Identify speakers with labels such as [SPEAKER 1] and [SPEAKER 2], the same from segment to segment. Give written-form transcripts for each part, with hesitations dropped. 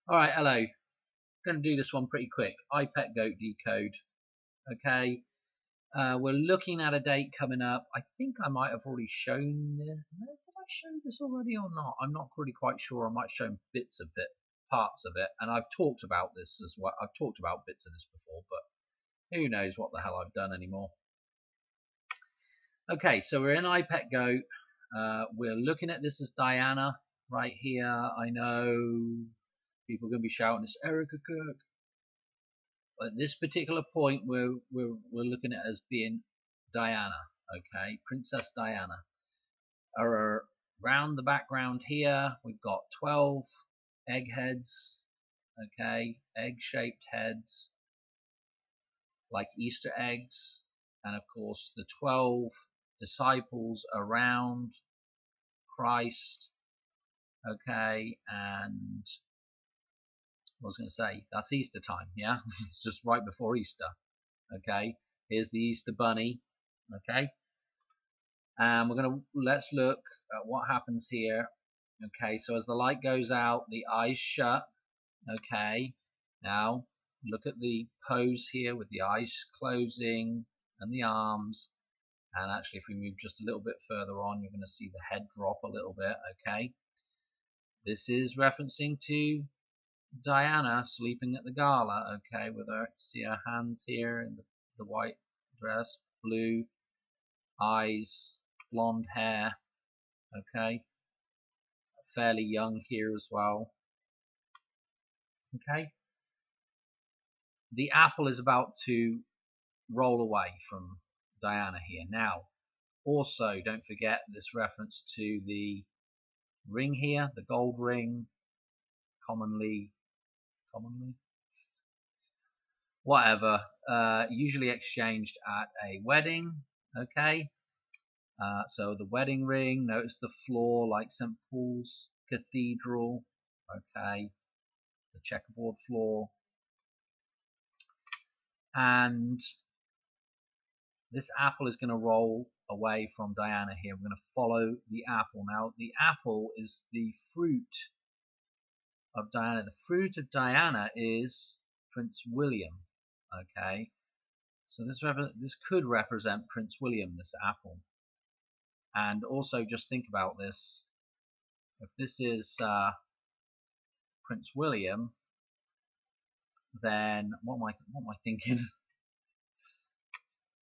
[SPEAKER 1] Alright, hello. Going to do this one pretty quick. Iprt Goat Decode. Okay. We're looking at a date coming up. I think I might have already shown this. No, did I show this already or not? I'm not really quite sure. I might have shown bits of it, parts of it, and I've talked about this as well. I've talked about bits of this before, but who knows what the hell I've done anymore. Okay, so we're in Iprt Goat. We're looking at this as Diana right here. I know people are going to be shouting, it's Erica Kirk. At this particular point, we're looking at it as being Diana, okay, Princess Diana. Around the background here, we've got 12 egg heads, okay, egg-shaped heads, like Easter eggs, and of course the 12 disciples around Christ, okay, and I was going to say, that's Easter time, yeah? It's just right before Easter, okay? Here's the Easter bunny, okay? And let's look at what happens here. Okay, so as the light goes out, the eyes shut, okay? Now, look at the pose here with the eyes closing and the arms. And actually, if we move just a little bit further on, you're going to see the head drop a little bit, okay? This is referencing to Diana sleeping at the gala, okay, with her, see her hands here in the white dress, blue eyes, blonde hair, okay, fairly young here as well, okay. The apple is about to roll away from Diana here. Now, also don't forget this reference to the ring here, the gold ring, commonly, whatever, usually exchanged at a wedding, okay. So the wedding ring, notice the floor like St. Paul's Cathedral, okay, the checkerboard floor. And this apple is going to roll away from Diana here. We're going to follow the apple. Now, the apple is the fruit of Diana. The fruit of Diana is Prince William, okay. So this could represent Prince William, this apple. And also just think about this. If this is Prince William, then what am I thinking?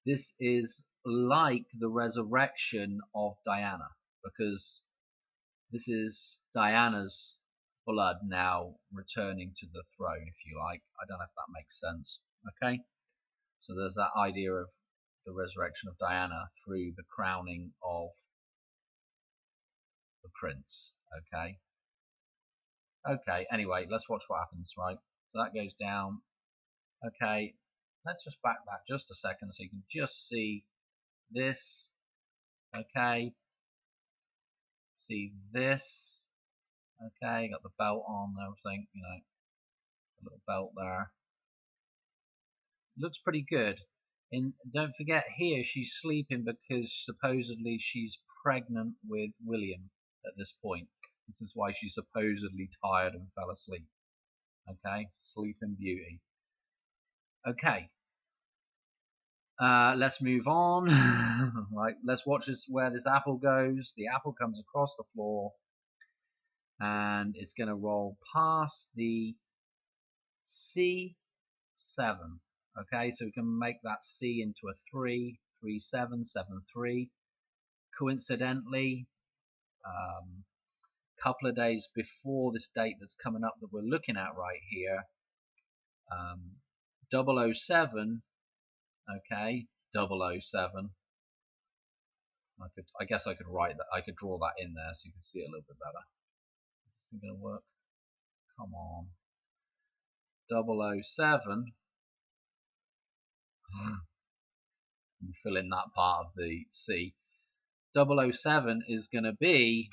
[SPEAKER 1] This is like the resurrection of Diana, because this is Diana's blood now returning to the throne, if you like. I don't know if that makes sense. Okay, so there's that idea of the resurrection of Diana through the crowning of the prince. Okay, anyway, let's watch what happens, right? So that goes down. Okay, let's just back that just a second so you can just see this. Okay, see this. Okay, got the belt on and everything, you know, a little belt there. Looks pretty good. And don't forget here she's sleeping because supposedly she's pregnant with William at this point. This is why she's supposedly tired and fell asleep. Okay, Sleeping Beauty. Okay, let's move on. Right, let's watch where this apple goes. The apple comes across the floor and it's going to roll past the C7. Okay, so we can make that C into a 3, 3, 7, 7, 3. Coincidentally, a couple of days before this date that's coming up that we're looking at right here, 007, okay, 007. I guess I could write that. I could draw that in there so you can see it a little bit better. Is this thing gonna work? Come on, 007. Fill in that part of the C. 007 is going to be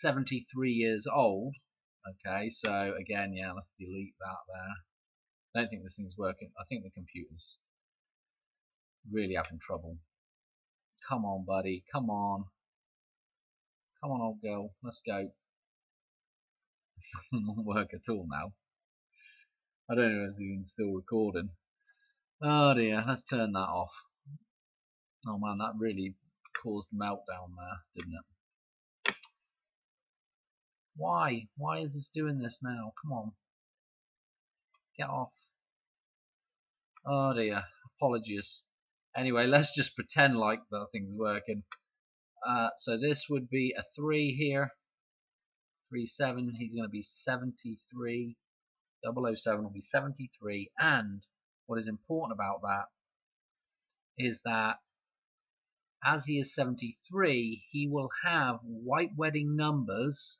[SPEAKER 1] 73 years old. Okay, so again, yeah, let's delete that there. I don't think this thing's working. I think the computer's really having trouble. Come on, buddy. Come on. Come on, old girl. Let's go. Doesn't work at all now. I don't know if it's even still recording. Oh dear, let's turn that off. Oh man, that really caused meltdown there, didn't it? Why? Why is this doing this now? Come on. Get off. Oh dear, apologies. Anyway, let's just pretend like that thing's working. So this would be a 3 here. 37, he's going to be 73. 007 will be 73. And what is important about that is that as he is 73, he will have white wedding numbers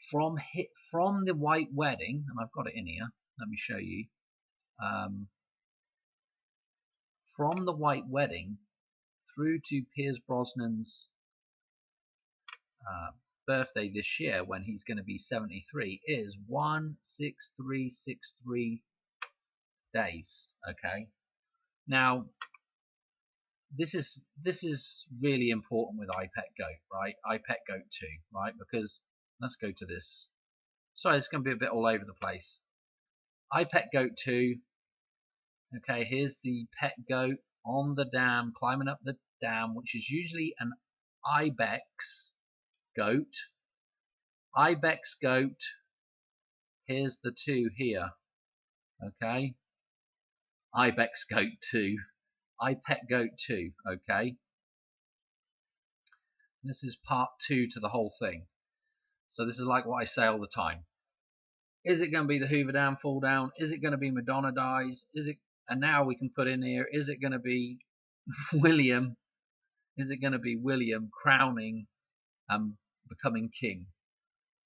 [SPEAKER 1] from the white wedding, and I've got it in here. Let me show you. From the white wedding through to Pierce Brosnan's birthday this year, when he's going to be 73, is 16363 days. Okay. Now, this is really important with Iprt Goat, right? Iprt Goat 2, right? Because let's go to this. Sorry, it's going to be a bit all over the place. Iprt Goat 2. Okay, here's the pet goat on the dam, climbing up the dam, which is usually an ibex goat. Ibex goat. Here's the 2 here. Okay. Ibex goat 2. Iprt Goat 2. Okay. This is part 2 to the whole thing. So this is like what I say all the time. Is it going to be the Hoover Dam fall down? Is it going to be Madonna dies? Is it? And now we can put in here, is it going to be William? Is it going to be William crowning and becoming king?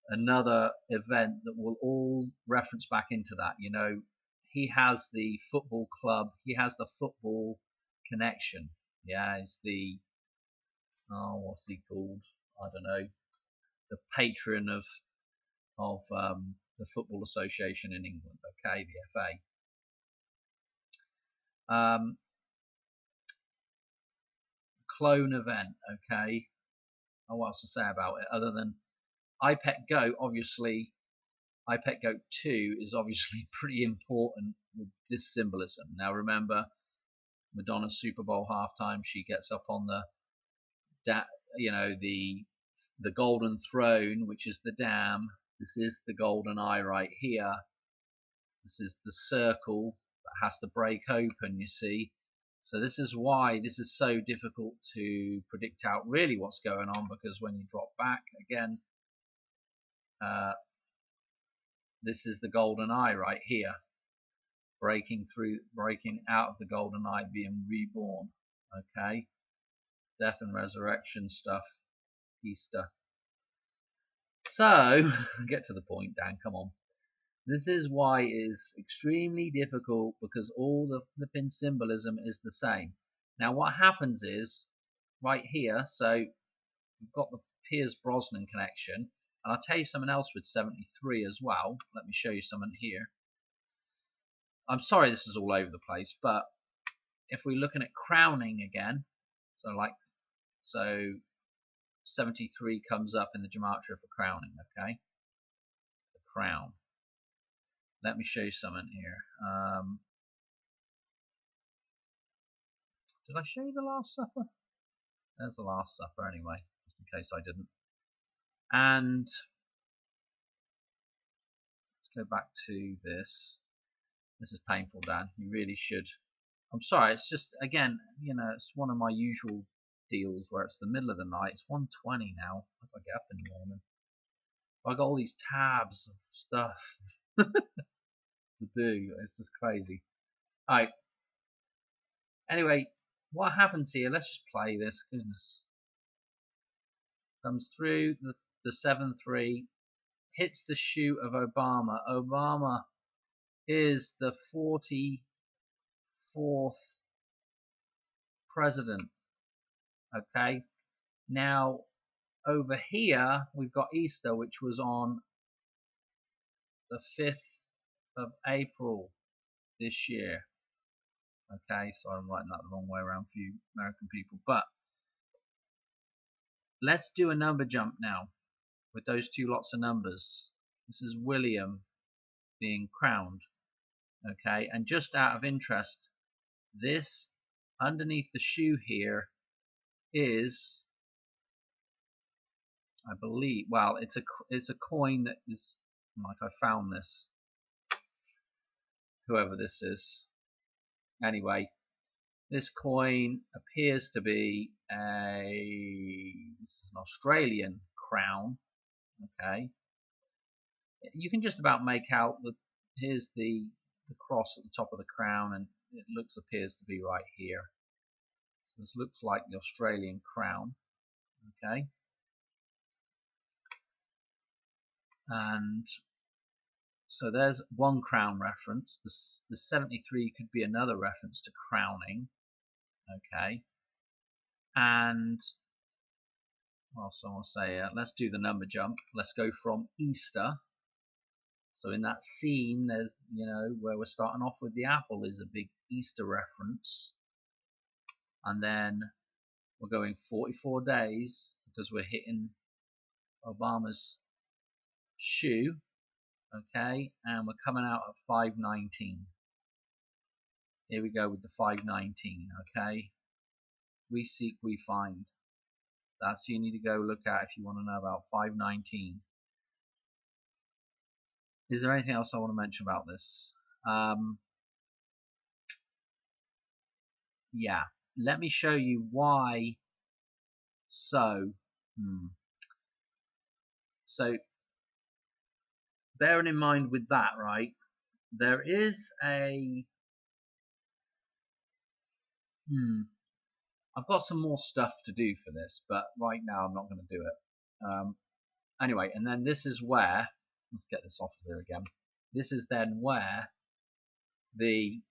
[SPEAKER 1] Another event that will all reference back into that. You know, he has the football club. He has the football connection. Yeah, he's the, oh, what's he called? I don't know. The patron of the Football Association in England. Okay, the FA. Clone event. Okay. Oh, what else to say about it other than Iprt Goat? Obviously, Iprt Goat 2 is obviously pretty important with this symbolism. Now remember, Madonna's Super Bowl halftime, she gets up on the golden throne, which is the dam. This is the golden eye right here. This is the circle that has to break open, you see. So this is why this is so difficult to predict out really what's going on, because when you drop back again, this is the golden eye right here, breaking out of the golden eye, being reborn. Okay, death and resurrection stuff, Easter. So get to the point, Dan. Come on. This is why it is extremely difficult, because all the flipping symbolism is the same. Now what happens is right here. So we've got the Pierce Brosnan connection, and I'll tell you something else with 73 as well. Let me show you something here. I'm sorry this is all over the place, but if we're looking at crowning again, so 73 comes up in the gematria for crowning. Okay, the crown. Let me show you something here. Did I show you the Last Supper? There's the Last Supper anyway, just in case I didn't. And let's go back to this. This is painful, Dan. You really should. I'm sorry, it's just, again, it's one of my usual deals where it's the middle of the night. It's 1:20 now. If I get up in the morning, I got all these tabs of stuff to do. It's just crazy. Alright. Anyway, what happens here? Let's just play this. Goodness. Comes through the 7-3, hits the shoe of Obama. Obama is the 44th president. Okay. Now over here we've got Easter, which was on the 5th of April this year. Okay, so I'm writing that the wrong way around for you American people. But let's do a number jump now. with those two lots of numbers. This is William being crowned. Okay, and just out of interest, this underneath the shoe here is, I believe, well, it's a coin that is, like, I found this, whoever this is. Anyway, this coin appears to be this is an Australian crown. Okay, you can just about make out that here's the cross at the top of the crown, and it appears to be right here. So this looks like the Australian crown. Okay, and so there's one crown reference. The 73 could be another reference to crowning. Okay, and well, so I'll say let's do the number jump. Let's go from Easter. So in that scene, there's, where we're starting off with the apple is a big Easter reference, and then we're going 44 days because we're hitting Obama's shoe. Okay, and we're coming out at 519. Here we go with the 519. Okay, we seek, we find. That's who you need to go look at if you want to know about 519. Is there anything else I want to mention about this? Yeah, let me show you why. So bearing in mind with that, right, there is a I've got some more stuff to do for this, but right now I'm not going to do it. Anyway, and then this is where, let's get this off of here again. This is then where the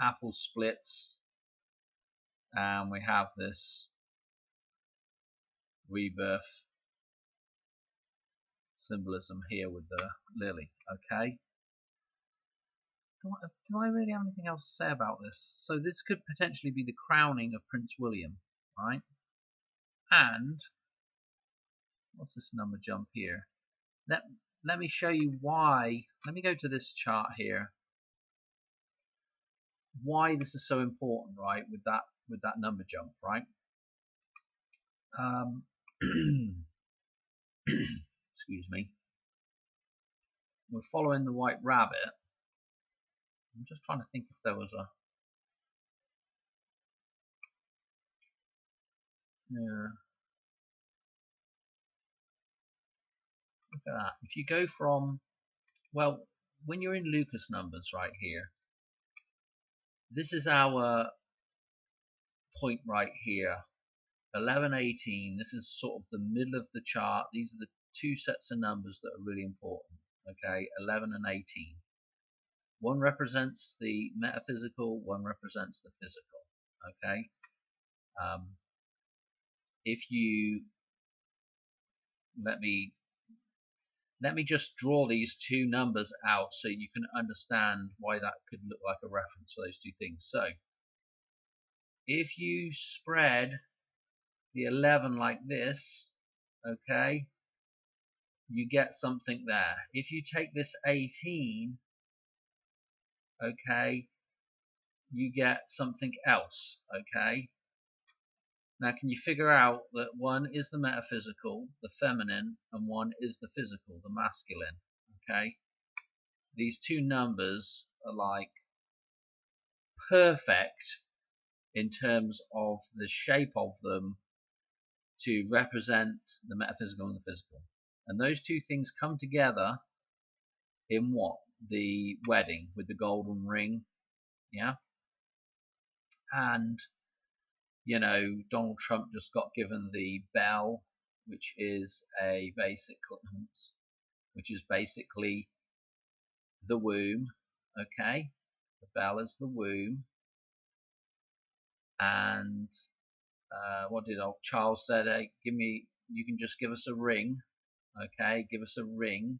[SPEAKER 1] apple splits, and we have this rebirth symbolism here with the lily. Okay, do I really have anything else to say about this? So this could potentially be the crowning of Prince William, right? And what's this number jump here? Let me show you why. Let me go to this chart here. Why this is so important, right? With that number jump, right? Excuse me. We're following the white rabbit. I'm just trying to think if there was a. Yeah. Look at that. If you go from, well, when you're in Lucas numbers right here, this is our point right here. 11, 18. This is sort of the middle of the chart. These are the two sets of numbers that are really important. Okay, 11 and 18. One represents the metaphysical, one represents the physical. Okay, if you let me just draw these two numbers out so you can understand why that could look like a reference for those two things. So if you spread the 11 like this, okay, you get something there. If you take this 18, okay, you get something else. Okay, now can you figure out that one is the metaphysical, the feminine, and one is the physical, the masculine? Okay, these two numbers are like perfect in terms of the shape of them to represent the metaphysical and the physical. And those two things come together in what? The wedding with the golden ring. Yeah. And, Donald Trump just got given the bell, which is basically the womb. Okay. The bell is the womb. And what did old Charles said? Hey, you can just give us a ring. Okay, give us a ring.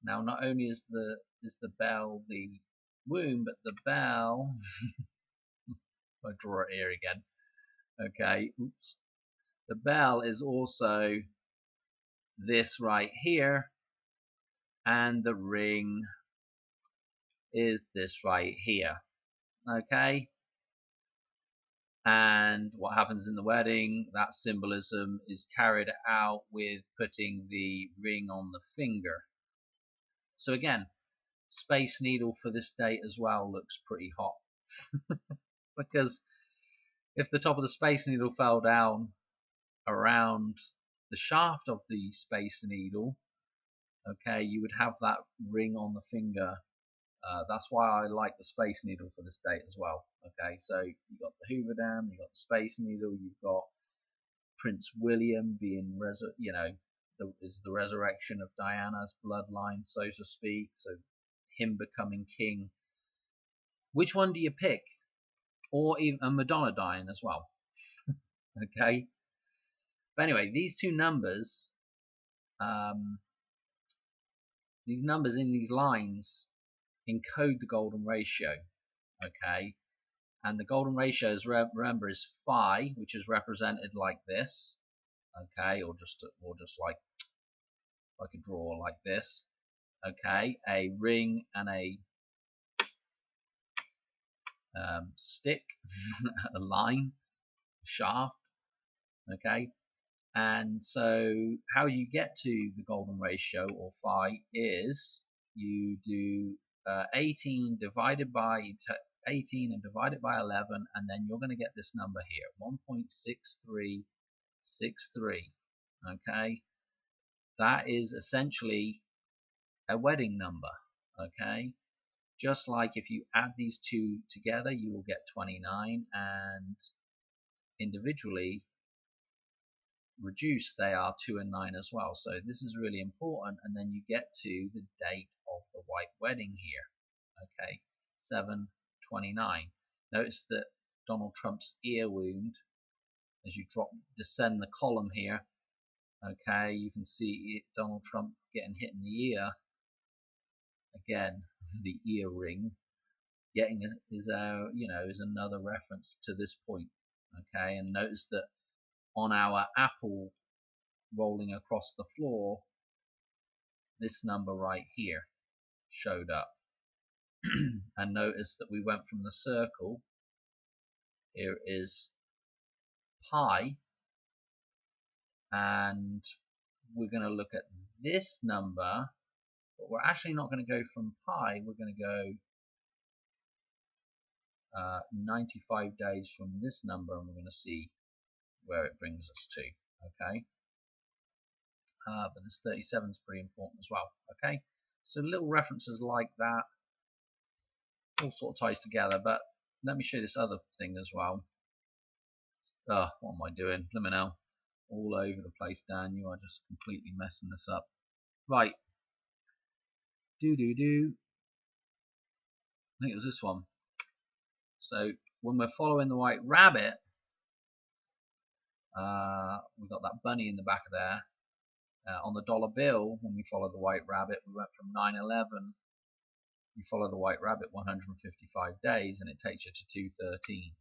[SPEAKER 1] Now, not only is the bell the womb, but the bell. I draw it here again. Okay, oops. The bell is also this right here, and the ring is this right here. Okay, and what happens in the wedding, that symbolism is carried out with putting the ring on the finger. So again, Space Needle for this date as well looks pretty hot. Because if the top of the Space Needle fell down around the shaft of the Space Needle, okay, you would have that ring on the finger. That's why I like the Space Needle for this date as well. Okay, so you've got the Hoover Dam, you've got the Space Needle, you've got Prince William being is the resurrection of Diana's bloodline, so to speak. So him becoming king. Which one do you pick? Or even Madonna dying as well. Okay. But anyway, these two numbers, these numbers in these lines encode the golden ratio. Okay. And the golden ratio, is remember, is phi, which is represented like this. Okay, or just like a draw like this. Okay, a ring and a stick, a line, shaft. Okay, and so how you get to the golden ratio or phi is you do 18 divided by 18 and divide it by 11, and then you're going to get this number here, 1.6363. Okay, that is essentially a wedding number. Okay, just like if you add these two together, you will get 29, and individually reduced, they are 2 and 9 as well. So this is really important, and then you get to the date of the white wedding here. Okay, 7/29. Notice that Donald Trump's ear wound, as you descend the column here, okay, you can see Donald Trump getting hit in the ear. Again, the ear ring getting is another reference to this point. Okay, and notice that on our apple rolling across the floor, this number right here showed up. And notice that we went from the circle, here is pi, and we're going to look at this number, but we're actually not going to go from pi, we're going to go 95 days from this number, and we're going to see where it brings us to. Okay, but this 37 is pretty important as well. Okay, so little references like that all sort of ties together. But let me show you this other thing as well. What am I doing? Let me know. All over the place, Dan. You are just completely messing this up. Right. I think it was this one. So when we're following the white rabbit, we've got that bunny in the back of there. On the dollar bill, when we follow the white rabbit, we went from 9/11. You follow the white rabbit 155 days, and it takes you to 213.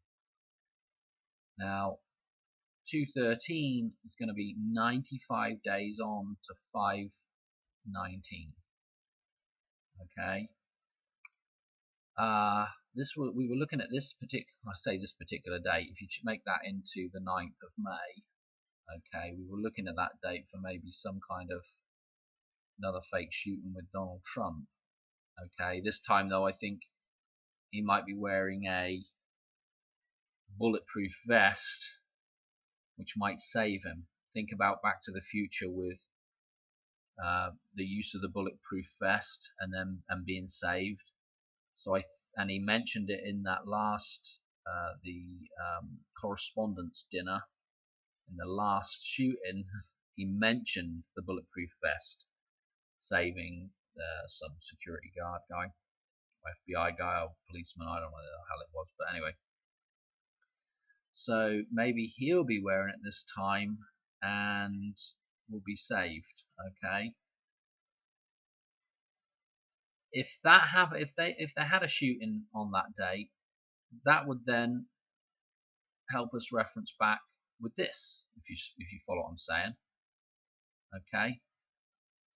[SPEAKER 1] Now, 213 is going to be 95 days on to 519. Okay. We were looking at this particular date. If you make that into the 9th of May, okay, we were looking at that date for maybe some kind of another fake shooting with Donald Trump. Okay, this time though, I think he might be wearing a bulletproof vest, which might save him. Think about Back to the Future with the use of the bulletproof vest and being saved. So and he mentioned it in that last correspondence dinner. In the last shooting, he mentioned the bulletproof vest saving some security guard guy, FBI guy, or policeman. I don't know what the hell it was, but anyway. So maybe he'll be wearing it this time and will be saved. Okay. If they had a shooting on that day, that would then help us reference back with this. If you follow what I'm saying. Okay,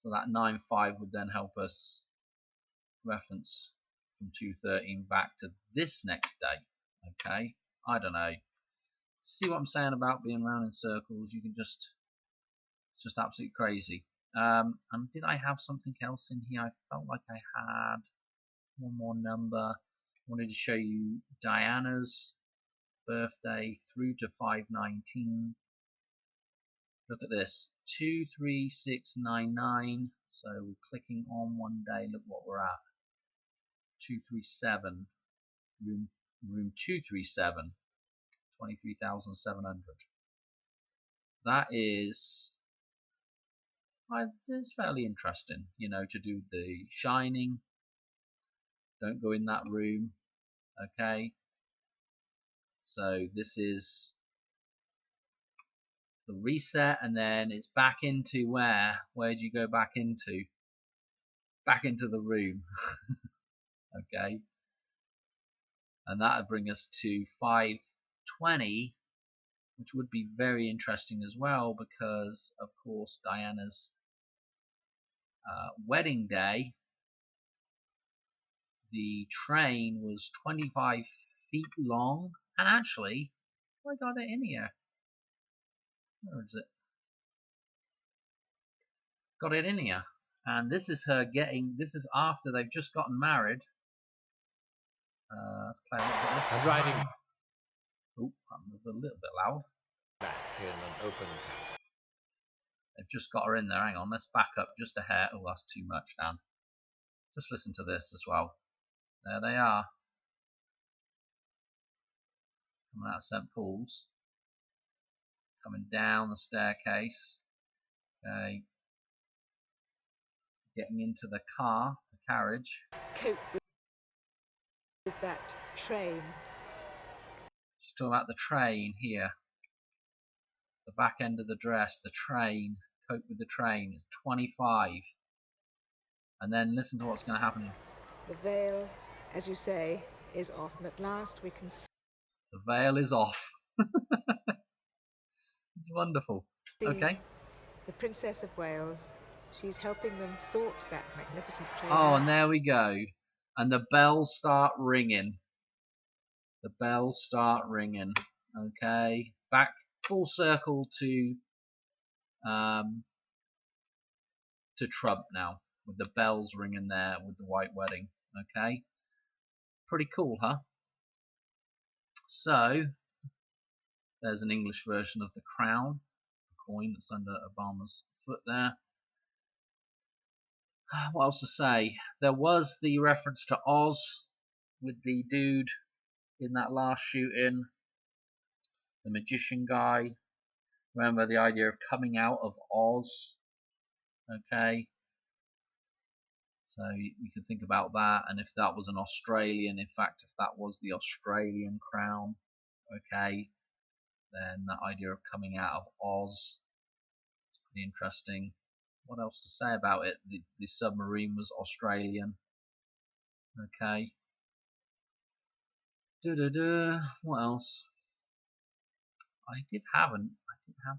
[SPEAKER 1] so that 9-5 would then help us reference from 213 back to this next day. Okay, I don't know. See what I'm saying about being round in circles? You can just, it's just absolutely crazy. And did I have something else in here? I felt like I had one more number. I wanted to show you Diana's birthday through to 519. Look at this, 23699. So we're clicking on one day. Look what we're at. 237. Room 237. 23,700. That is, it's fairly interesting, you know, to do the shining. Don't go in that room. Okay. So this is the reset, and then it's back into where? Where do you go back into? Back into the room. Okay. And that would bring us to 520, which would be very interesting as well, because of course Diana's wedding day, the train was 25 feet long, and actually, I got it in here. Where is it? Got it in here. And this is her getting, this is after they've just gotten married. Let's play a little bit of this.
[SPEAKER 2] And riding
[SPEAKER 1] Oh, I'm a little bit loud.
[SPEAKER 2] back in an open camp.
[SPEAKER 1] They've just got her in there. Hang on, let's back up just a hair. Oh, that's too much, Dan. Just listen to this as well. There they are. Coming out of St. Paul's. Coming down the staircase. Okay. Getting into the car, the carriage.
[SPEAKER 3] Cope with that train.
[SPEAKER 1] She's talking about the train here. The back end of the dress, the train. Cope with the train. It's 25. And then listen to what's going to happen here.
[SPEAKER 3] The veil, as you say, is off, and at last we can see
[SPEAKER 1] The veil is off. It's wonderful. Okay.
[SPEAKER 3] the Princess of Wales. She's helping them sort that magnificent train
[SPEAKER 1] Oh,
[SPEAKER 3] out.
[SPEAKER 1] and there we go. And the bells start ringing. The bells start ringing. Okay. Back full circle to Trump now, with the bells ringing there with the white wedding. Okay. Pretty cool, huh? So there's an English version of the crown, the coin that's under Obama's foot there. What else to say? There was the reference to Oz with the dude in that last shooting, the magician guy. Remember the idea of coming out of Oz? Okay. So you can think about that, and if that was an Australian, in fact, if that was the Australian crown, okay, then that idea of coming out of Oz is pretty interesting. What else to say about it? The submarine was Australian. Okay. What else? I did have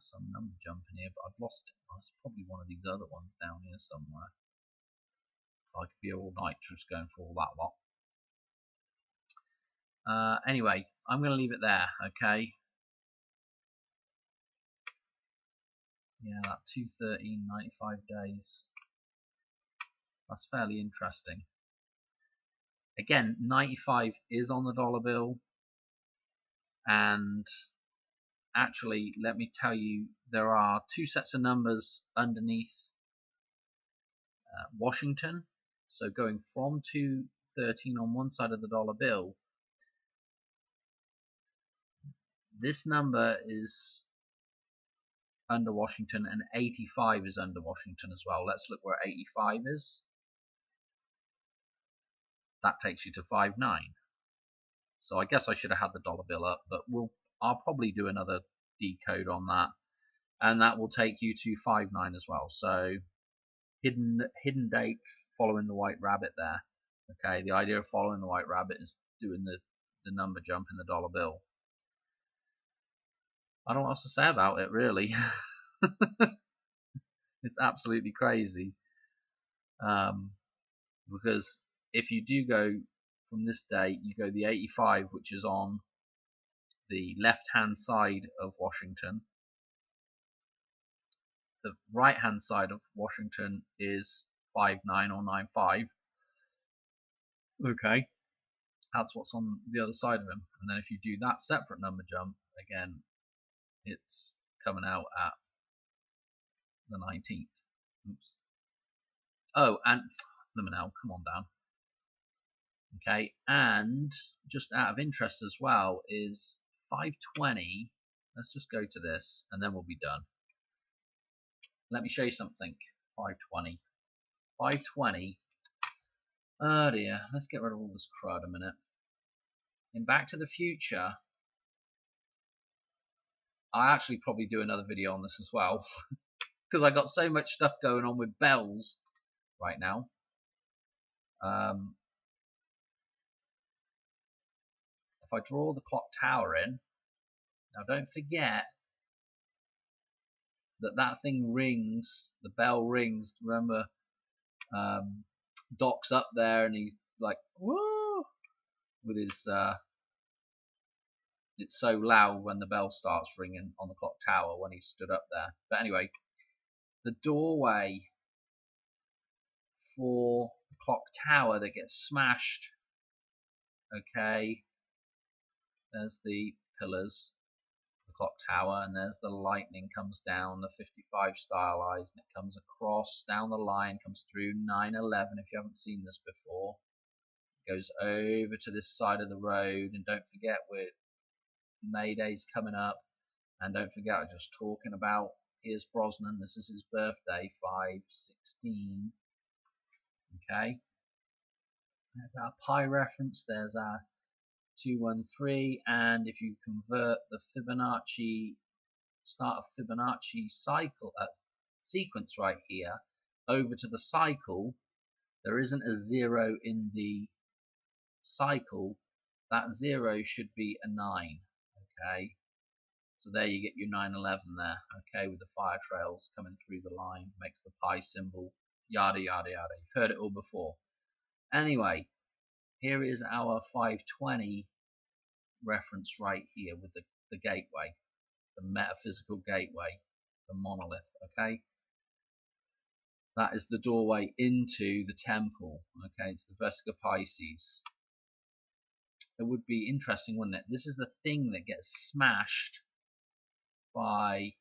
[SPEAKER 1] some number jump in here, but I've lost it. It's probably one of these other ones down here somewhere. I could be all night just going for all that lot. Anyway, I'm going to leave it there. Okay. Yeah, that 213, 95 days. That's fairly interesting. Again, 95 is on the dollar bill, and actually, let me tell you, there are two sets of numbers underneath Washington. So going from 213 on one side of the dollar bill, this number is under Washington, and 85 is under Washington as well. Let's look where 85 is. That takes you to 59. So I guess I should have had the dollar bill up, but I'll probably do another decode on that, and that will take you to 59 as well. So hidden dates following the white rabbit there. Okay, the idea of following the white rabbit is doing the number jump in the dollar bill. I don't know what else to say about it, really. It's absolutely crazy. Because if you do go from this date, you go the 85, which is on the left-hand side of Washington. The right-hand side of Washington is 59 or 95. Okay, that's what's on the other side of him. And then if you do that separate number jump, again, it's coming out at the 19th. Oops. Oh, and now, come on down. Okay, and just out of interest as well is 520. Let's just go to this and then we'll be done. Let me show you something. 520. 520. Oh dear, let's get rid of all this crud a minute. In Back to the Future, I actually probably do another video on this as well because I got so much stuff going on with bells right now. If I draw the clock tower in, now don't forget that that thing rings, the bell rings. Remember, Doc's up there and he's like, woo, with his, it's so loud when the bell starts ringing on the clock tower when he stood up there. But anyway, the doorway for the clock tower that gets smashed, okay, there's the pillars, the clock tower, and there's the lightning comes down, the 55 stylized, and it comes across, down the line, comes through 9/11, if you haven't seen this before. It goes over to this side of the road, and don't forget May Day's coming up, and don't forget I was just talking about Pierce Brosnan, this is his birthday, 5/16, okay. There's our pi reference, there's our 213, and if you convert the Fibonacci, start of Fibonacci cycle, sequence right here, over to the cycle, there isn't a 0 in the cycle, that 0 should be a 9, okay. So there you get your 9/11 there, okay, with the fire trails coming through the line, makes the pi symbol, yada yada yada. You've heard it all before. Anyway, here is our 520 reference right here with the gateway, the metaphysical gateway, the monolith, okay? That is the doorway into the temple, okay? It's the Vesica Pisces. It would be interesting, wouldn't it? This is the thing that gets smashed by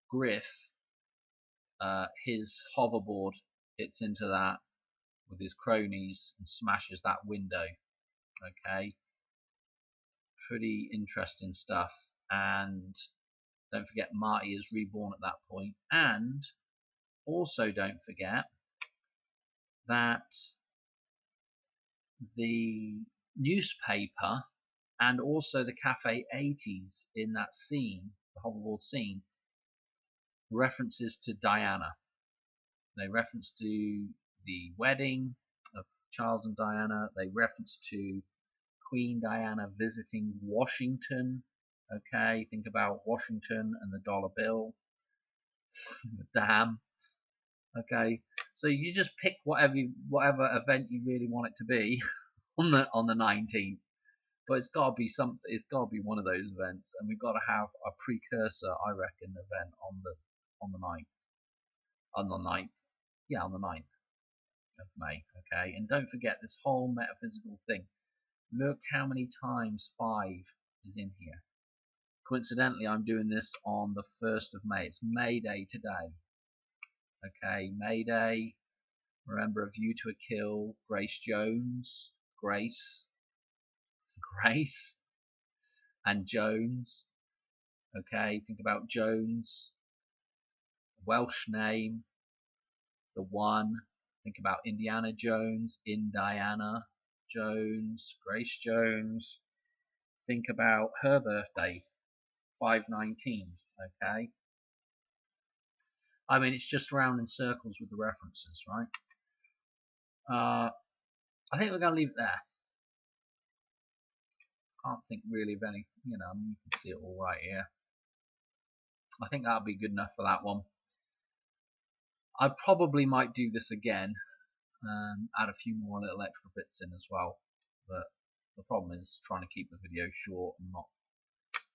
[SPEAKER 1] Griff. His hoverboard hits into that with his cronies and smashes that window, okay? Pretty interesting stuff. And don't forget Marty is reborn at that point. And also don't forget that the newspaper and also the Cafe 80s in that scene, the hoverboard scene, references to Diana. They reference to the wedding of Charles and Diana. They reference to Queen Diana visiting Washington. Okay, think about Washington and the dollar bill. Damn. Okay, so you just pick whatever event you really want it to be on the 19th. But it's got to be something. It's got to be one of those events, and we've got to have a precursor, I reckon, event on the 9th. On the 9th, yeah, on the 9th of May. Okay, and don't forget this whole metaphysical thing. Look how many times 5 is in here. Coincidentally, I'm doing this on the 1st of May. It's May Day today. Okay, May Day. Remember A View to a Kill. Grace Jones. Grace, and Jones. Okay, think about Jones. Welsh name. The one. Think about Indiana Jones. Indiana Jones. Grace Jones. Think about her birthday. 5/19. Okay. I mean, it's just round in circles with the references, right? I think we're going to leave it there. Can't think really of any, you can see it all right here. I think that'll be good enough for that one. I probably might do this again and add a few more little extra bits in as well, but the problem is trying to keep the video short and not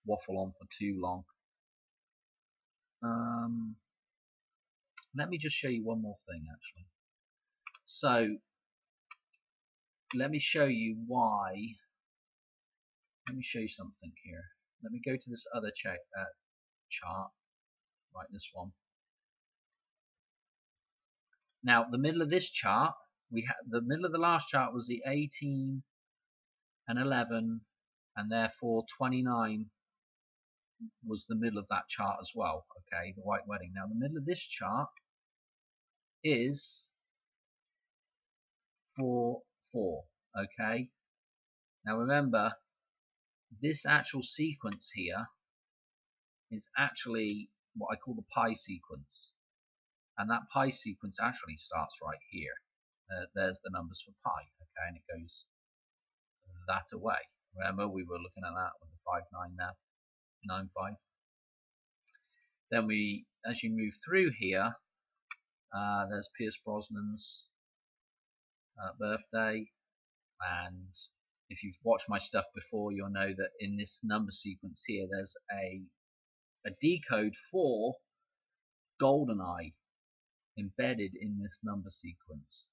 [SPEAKER 1] waffle on for too long. Let me just show you one more thing actually. So let me show you why. Let me show you something here. Let me go to this other chart, right, this one. Now the middle of this chart, we had the middle of the last chart was the 18 and 11, and therefore 29 was the middle of that chart as well. Okay, the white wedding. Now the middle of this chart is 4, 4. Okay. Now remember, this actual sequence here is actually what I call the pi sequence, and that pi sequence actually starts right here. There's the numbers for pi. Okay, and it goes that away. Remember, we were looking at that with the 5, 9 there, 9, 5. Then we, as you move through here, there's Pierce Brosnan's birthday, and if you've watched my stuff before, you'll know that in this number sequence here, there's a decode for GoldenEye embedded in this number sequence.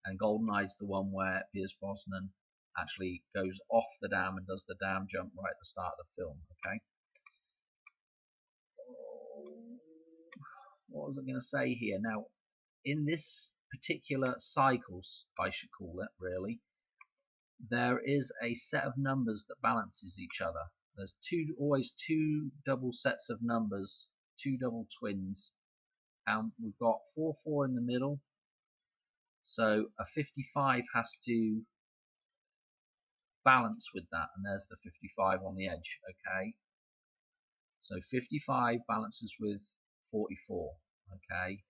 [SPEAKER 1] And GoldenEye is the one where Pierce Brosnan actually goes off the dam and does the dam jump right at the start of the film. Okay. What was I going to say here? Now, in this particular cycles, I should call it really, there is a set of numbers that balances each other. There's always two double sets of numbers, two double twins, and we've got 4, 4 in the middle. So a 55 has to balance with that, and there's the 55 on the edge. Okay, so 55 balances with 44. Okay,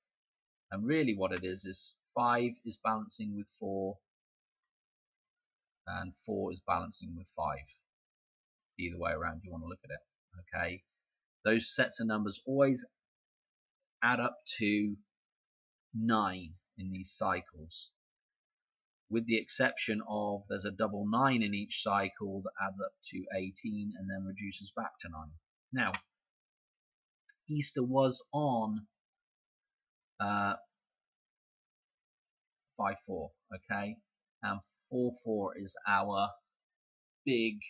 [SPEAKER 1] and really what it is 5 is balancing with 4, and 4 is balancing with 5. Either way around you want to look at it. Okay, those sets of numbers always add up to 9 in these cycles, with the exception of there's a double 9 in each cycle that adds up to 18 and then reduces back to 9. Now, Easter was on 5, 4, okay, and 4, 4 is our big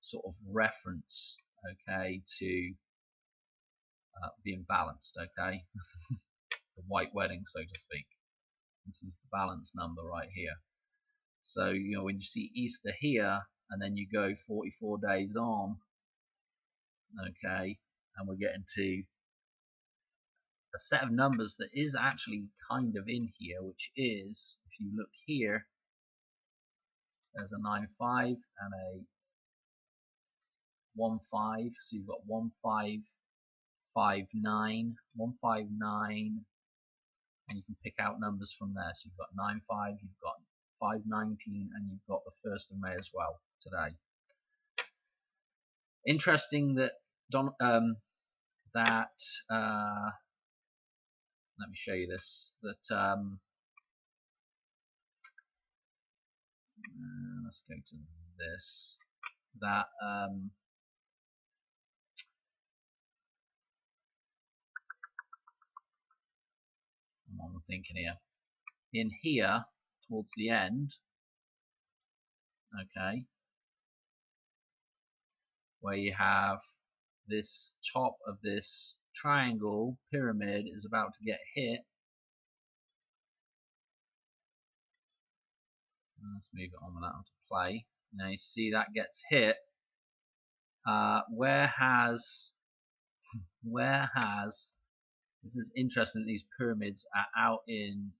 [SPEAKER 1] sort of reference, okay, to being balanced, okay. The white wedding, so to speak. This is the balance number right here. So, you know, when you see Easter here, and then you go 44 days on, okay, and we're getting to a set of numbers that is actually kind of in here, which is, if you look here, there's a 9, 5 and a 1, 5. So you've got 1, 5, 5, 9, 1, 5, 9, and you can pick out numbers from there. So you've got 9, 5, you've got 5, 19, and you've got the 1st of May as well today. Interesting that let me show you this. That let's go to this. That I'm thinking here. In here, towards the end, okay, where you have this top of this triangle pyramid is about to get hit. Let's move it on with that onto play. Now you see that gets hit. Where has this is interesting that these pyramids are out in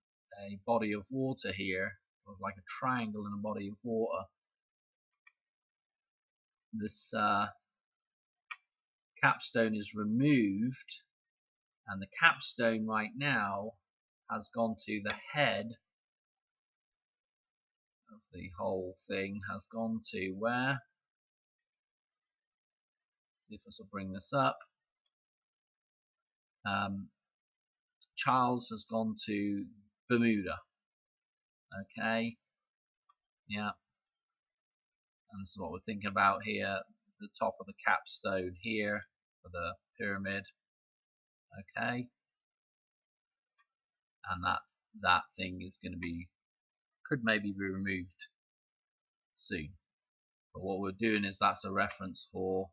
[SPEAKER 1] a body of water here, or like a triangle in a body of water. This capstone is removed, and the capstone right now has gone to the head of the whole thing, has gone to where? See if this will bring this up. Charles has gone to Bermuda. Okay, yeah, and this is what we're thinking about here. The top of the capstone here for the pyramid. Okay, and that thing is going to be, could maybe be removed soon. But what we're doing is that's a reference for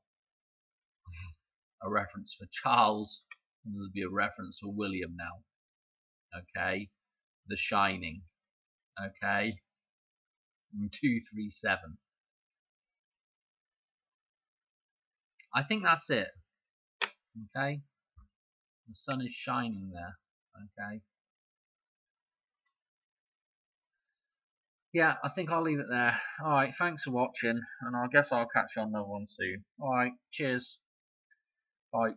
[SPEAKER 1] Charles, and there'll be a reference for William now. Okay, The Shining. Okay, 237. I think that's it. Okay, the sun is shining there. Okay, yeah, I think I'll leave it there. Alright, thanks for watching, and I guess I'll catch you on another one soon. Alright, cheers. Bye.